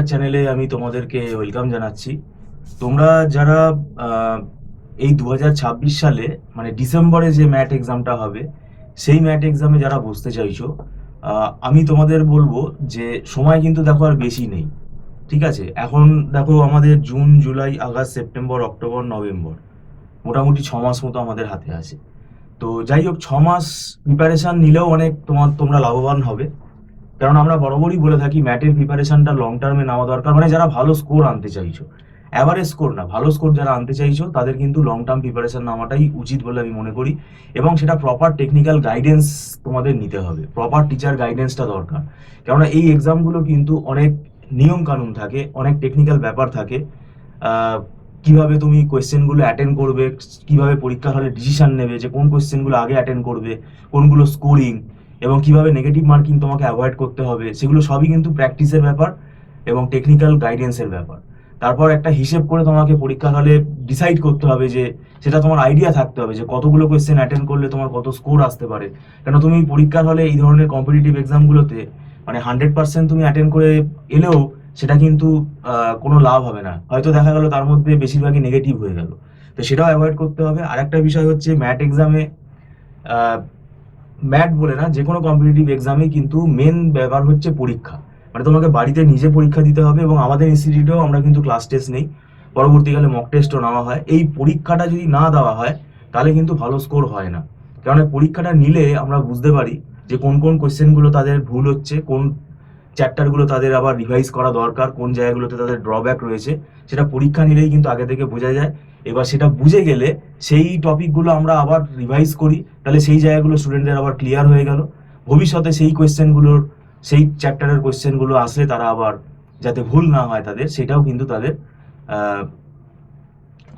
Career চ্যানেলে আমি তোমাদেরকে ওয়েলকাম জানাচ্ছি। তোমরা যারা আহ, এই 2026 সালে মানে ডিসেম্বরে যে ম্যাট এক্সামটা হবে সেই ম্যাট এক্সামে যারা বসতে চাইছো, আমি তোমাদের বলবো যে সময় কিন্তু দেখো আর বেশি নেই। ঠিক আছে, এখন দেখো আমাদের June, July, August, September, October, November, মোটামুটি 6 মাস মতো আমাদের হাতে আছে। তো যাই হোক, 6 মাস প্রিপারেশন নিলেও অনেক তোমরা লাভবান হবে। কারণ আমরা বরাবরই বলে থাকি ম্যাটের প্রিপারেশনটা লং টার্মে নেওয়া দরকার, মানে যারা ভালো স্কোর আনতে চাইছো, অ্যাভারেজ স্কোর না, ভালো স্কোর যারা আনতে চাইছো তাদের কিন্তু লং টার্ম প্রিপারেশন নেওয়াটাই উচিত বলে আমি মনে করি। এবং সেটা প্রপার টেকনিক্যাল গাইডেন্স তোমাদের নিতে হবে, প্রপার টিচার গাইডেন্সটা দরকার। কেননা এই এক্সামগুলো কিন্তু অনেক নিয়ম কানুন থাকে, অনেক টেকনিক্যাল ব্যাপার থাকে। আহ, কিভাবে তুমি কোয়েশ্চেনগুলো অ্যাটেন্ড করবে, কিভাবে পরীক্ষার হলে ডিসিশন নেবে যে কোন কোয়েশ্চেনগুলো আগে অ্যাটেন্ড করবে, কোনগুলো স্কোরিং, এবং কিভাবে নেগেটিভ মার্কিং তোমাকে অ্যাভয়েড করতে হবে, সেগুলো সবই কিন্তু প্র্যাকটিসের ব্যাপার এবং টেকনিক্যাল গাইডেন্সের ব্যাপার। তারপর একটা হিসেব করে তোমাকে পরীক্ষার হলে ডিসাইড করতে হবে যে সেটা তোমার আইডিয়া থাকতে হবে যে কতগুলো কোয়েশ্চেন অ্যাটেন্ড করলে তোমার কত স্কোর আসতে পারে। কেন তুমি পরীক্ষার হলে এই ধরনের কম্পিটিটিভ এক্সামগুলোতে মানে 100% তুমি অ্যাটেন্ড করে এলেও সেটা কিন্তু কোনো লাভ হবে না, হয়তো দেখা গেল তার মধ্যে বেশিরভাগই নেগেটিভ হয়ে গেল। তো সেটাও অ্যাভয়েড করতে হবে। আরেকটা বিষয় হচ্ছে ম্যাট এক্সামে, ম্যাট বলে না, যে কোনো কম্পিটিটিভ এক্সামে কিন্তু মেন ব্যাপার হচ্ছে পরীক্ষা। মানে তোমাকে বাড়িতে নিজে পরীক্ষা দিতে হবে, এবং আমাদের ইনস্টিটিউটেও আমরা কিন্তু ক্লাস টেস্ট নেই, পরবর্তীকালে মক টেস্টও নেওয়া হয়। এই পরীক্ষাটা যদি না দেওয়া হয় তাহলে কিন্তু ভালো স্কোর হয় না। কারণ এই পরীক্ষাটা নিলে আমরা বুঝতে পারি যে কোন কোন কোয়েশ্চেনগুলো তাদের ভুল হচ্ছে, কোন চ্যাপ্টারগুলো তাদের আবার রিভাইজ করা দরকার, কোন জায়গাগুলোতে তাদের ড্রব্যাক রয়েছে, সেটা পরীক্ষা নিলেই কিন্তু আগে থেকে বোঝা যায়। এবার সেটা বুঝে গেলে সেই টপিকগুলো আমরা আবার রিভাইজ করি, তাহলে সেই জায়গাগুলো স্টুডেন্টদের আবার ক্লিয়ার হয়ে গেল। ভবিষ্যতে সেই কোয়েশ্চেনগুলোর, সেই চ্যাপ্টারের কোয়েশ্চেনগুলো আসলে তারা আবার যাতে ভুল না হয় তাদের, সেটাও কিন্তু তাদের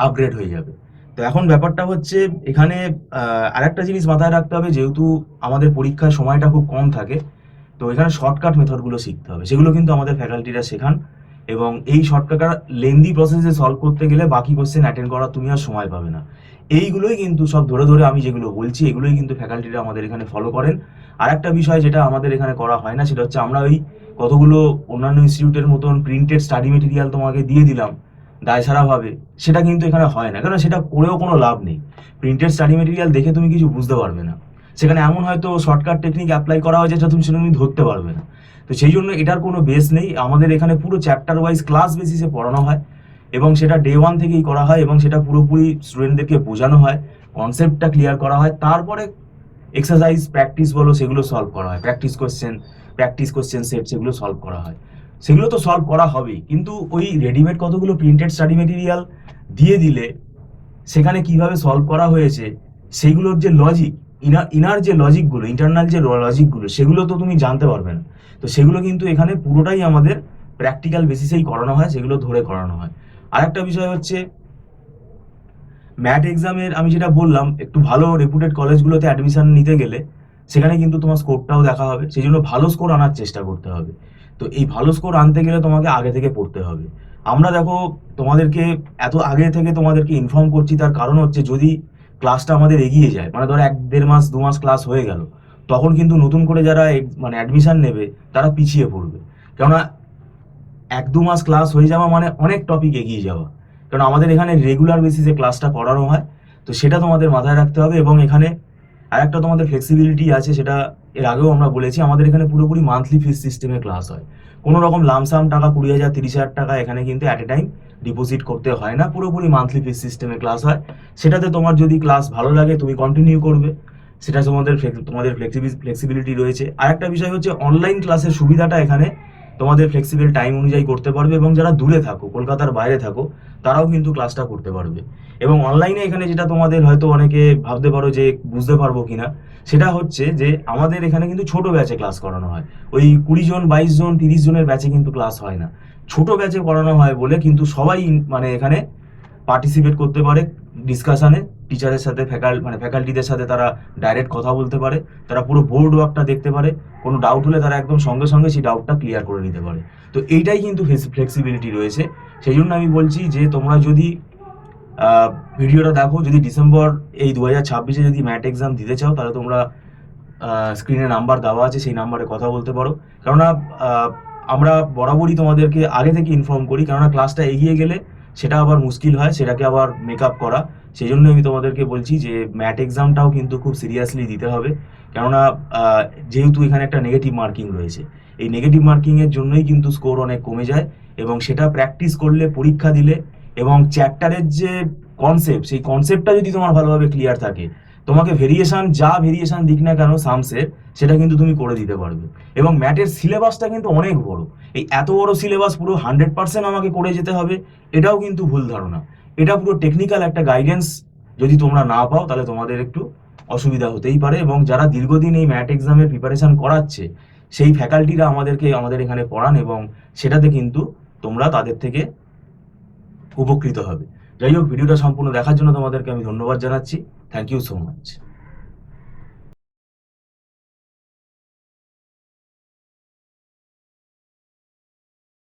আপগ্রেড হয়ে যাবে। তো এখন ব্যাপারটা হচ্ছে এখানে আরেকটা জিনিস মাথায় রাখতে হবে, যেহেতু আমাদের পরীক্ষার সময়টা খুব কম থাকে, তো এখানে শর্টকাট মেথডগুলো শিখতে হবে, সেগুলো কিন্তু আমাদের ফ্যাকাল্টিরা শেখান। এবং এই শর্টকাট লেন্দি প্রসেসে সলভ করতে গেলে বাকি কোশ্চেন অ্যাটেন্ড করার তুমি আর সময় পাবে না। এইগুলোই কিন্তু সব ধরে ধরে আমি যেগুলো বলছি এগুলোই কিন্তু ফ্যাকাল্টিরা আমাদের এখানে ফলো করেন। আর একটা বিষয় যেটা আমাদের এখানে করা হয় না, সেটা হচ্ছে আমরা ওই কতগুলো অন্যান্য ইনস্টিটিউটের মতন প্রিন্টেড স্টাডি মেটেরিয়াল তোমাকে দিয়ে দিলাম দায়সারাভাবে, সেটা কিন্তু এখানে হয় না। কারণ সেটা করেও কোনো লাভ নেই। প্রিন্টেড স্টাডি মেটেরিয়াল দেখে তুমি কিছু বুঝতে পারবে না, সেখানে এমন হয়তো শর্টকাট টেকনিক অ্যাপ্লাই করা হয় যেটা তুমি সেটা তুমি ধরতে পারবে না। তো সেই জন্য এটার কোনো বেস নেই। আমাদের এখানে পুরো চ্যাপ্টার ওয়াইজ ক্লাস বেসিসে পড়ানো হয়, এবং সেটা ডে ওয়ান থেকেই করা হয়, এবং সেটা পুরোপুরি স্টুডেন্টদেরকে বোঝানো হয়, কনসেপ্টটা ক্লিয়ার করা হয়। তারপরে এক্সারসাইজ প্র্যাকটিস বলো সেগুলো সলভ করা হয়, প্র্যাকটিস কোশ্চেন সেট সেগুলো সলভ করা হয়। সেগুলো তো সলভ করা হবেই, কিন্তু ওই রেডিমেড কতগুলো প্রিন্টেড স্টাডি মেটেরিয়াল দিয়ে দিলে সেখানে কিভাবে সলভ করা হয়েছে সেগুলোর যে লজিক, ইনার যে লজিকগুলো, ইন্টারনাল যে লজিকগুলো, সেগুলো তো তুমি জানতে পারবে না। তো সেগুলো কিন্তু এখানে পুরোটাই আমাদের প্র্যাকটিক্যাল বেসিসেই করানো হয়, সেগুলো ধরে করানো হয়। আরেকটা বিষয় হচ্ছে ম্যাট এক্সামের, আমি যেটা বললাম, একটু ভালো রেপুটেড কলেজগুলোতে অ্যাডমিশন নিতে গেলে সেখানে কিন্তু তোমার স্কোরটাও দেখা হবে, সেই জন্য ভালো স্কোর আনার চেষ্টা করতে হবে। তো এই ভালো স্কোর আনতে গেলে তোমাকে আগে থেকে পড়তে হবে। আমরা দেখো তোমাদেরকে এত আগে থেকে তোমাদেরকে ইনফর্ম করছি, তার কারণ হচ্ছে যদি ক্লাসটা আমাদের এগিয়ে যায়, মানে ধরো 1-1.5 মাস 2 মাস ক্লাস হয়ে গেল, তখন কিন্তু নতুন করে যারা মানে অ্যাডমিশন নেবে তারা পিছিয়ে পড়বে। কেননা 1-2 মাস ক্লাস হয়ে যাওয়া মানে অনেক টপিক এগিয়ে যাওয়া। কারণ আমাদের এখানে রেগুলার বেসিসে ক্লাসটা করানো হয়, তো সেটা তোমাদের মাথায় রাখতে হবে। এবং এখানে আরেকটা তোমাদের ফ্লেক্সিবিলিটি আছে, সেটা এর আগেও আমরা বলেছি, আমাদের এখানে পুরোপুরি মান্থলি ফিস সিস্টেমে ক্লাস হয়। কোনো রকম লামসাম টাকা 20,000 30,000 টাকা এখানে কিন্তু অ্যাট এ টাইম ডিপোজিট করতে হয় না, পুরোপুরি মান্থলি ফিস সিস্টেমে ক্লাস হয়। সেটাতে তোমার যদি ক্লাস ভালো লাগে তুমি কন্টিনিউ করবে, সেটা তোমাদের ফ্লেক্সিবিলিটি রয়েছে। আরেকটা বিষয় হচ্ছে অনলাইন ক্লাসের সুবিধাটা এখানে তোমাদের ফ্লেক্সিবল টাইম অনুযায়ী করতে পারবে, এবং যারা দূরে থাকো, কলকাতার বাইরে থাকো, তারাও কিন্তু ক্লাসটা করতে পারবে। এবং অনলাইনে এখানে যেটা তোমাদের হয়তো অনেকে ভাবতে পারো যে বুঝতে পারবো কিনা, সেটা হচ্ছে যে আমাদের এখানে কিন্তু ছোট ব্যাচে ক্লাস করানো হয়। ওই 20 জন 22 জন 30 জনের ব্যাচে কিন্তু ক্লাস হয় না। ছোট ব্যাচে করানো হয় বলে কিন্তু সবাই মানে এখানে পার্টিসিপেট করতে পারে ডিসকাশনে, টিচারের সাথে ফ্যাকাল্টিদের সাথে তারা ডাইরেক্ট কথা বলতে পারে, তারা পুরো বোর্ড ওয়ার্কটা দেখতে পারে, কোনো ডাউট হলে তারা একদম সঙ্গে সঙ্গে সেই ডাউটটা ক্লিয়ার করে নিতে পারে। তো এইটাই কিন্তু ফ্লেক্সিবিলিটি রয়েছে। সেই জন্য আমি বলছি যে তোমরা যদি ভিডিওটা দেখো, যদি ডিসেম্বর এই 2026-এ যদি ম্যাট এক্সাম দিতে চাও, তাহলে তোমরা স্ক্রিনে নাম্বার দেওয়া আছে, সেই নাম্বারে কথা বলতে পারো। কেননা আমরা বরাবরই তোমাদেরকে আগে থেকে ইনফর্ম করি, কেননা ক্লাসটা এগিয়ে গেলে সেটা আবার মুশকিল হয়, সেটাকে আবার মেকআপ করা। সেই জন্য আমি তোমাদেরকে বলছি যে ম্যাট এক্সামটাও কিন্তু খুব সিরিয়াসলি দিতে হবে, কেননা আহ, যেহেতু এখানে একটা নেগেটিভ মার্কিং রয়েছে, এই নেগেটিভ মার্কিংয়ের জন্যই কিন্তু স্কোর অনেক কমে যায়। এবং সেটা প্র্যাকটিস করলে, পরীক্ষা দিলে, এবং চ্যাপ্টারের যে কনসেপ্ট, সেই কনসেপ্টটা যদি তোমার ভালোভাবে ক্লিয়ার থাকে, তোমাকে ভেরিয়েশন দিক না কেন সামসের, সেটা কিন্তু তুমি করে দিতে পারবে। এবং ম্যাটের সিলেবাসটা কিন্তু অনেক বড়। এই এত বড় সিলেবাস পুরো 100% আমাকে করে যেতে হবে, এটাও কিন্তু ভুল ধারণা। এটা পুরো টেকনিক্যাল একটা গাইডেন্স যদি তোমরা না পাও, তাহলে তোমাদের একটু অসুবিধা হতেই পারে। এবং যারা দীর্ঘদিন এই ম্যাট এক্সামের প্রিপারেশন করাচ্ছে, সেই ফ্যাকাল্টিরা আমাদের এখানে পড়ান, এবং সেটাতে কিন্তু তোমরা তাদের থেকে উপকৃত হবে। যাই হোক, ভিডিওটা সম্পূর্ণ দেখার জন্য তোমাদেরকে আমি ধন্যবাদ জানাচ্ছি। Thank you so much.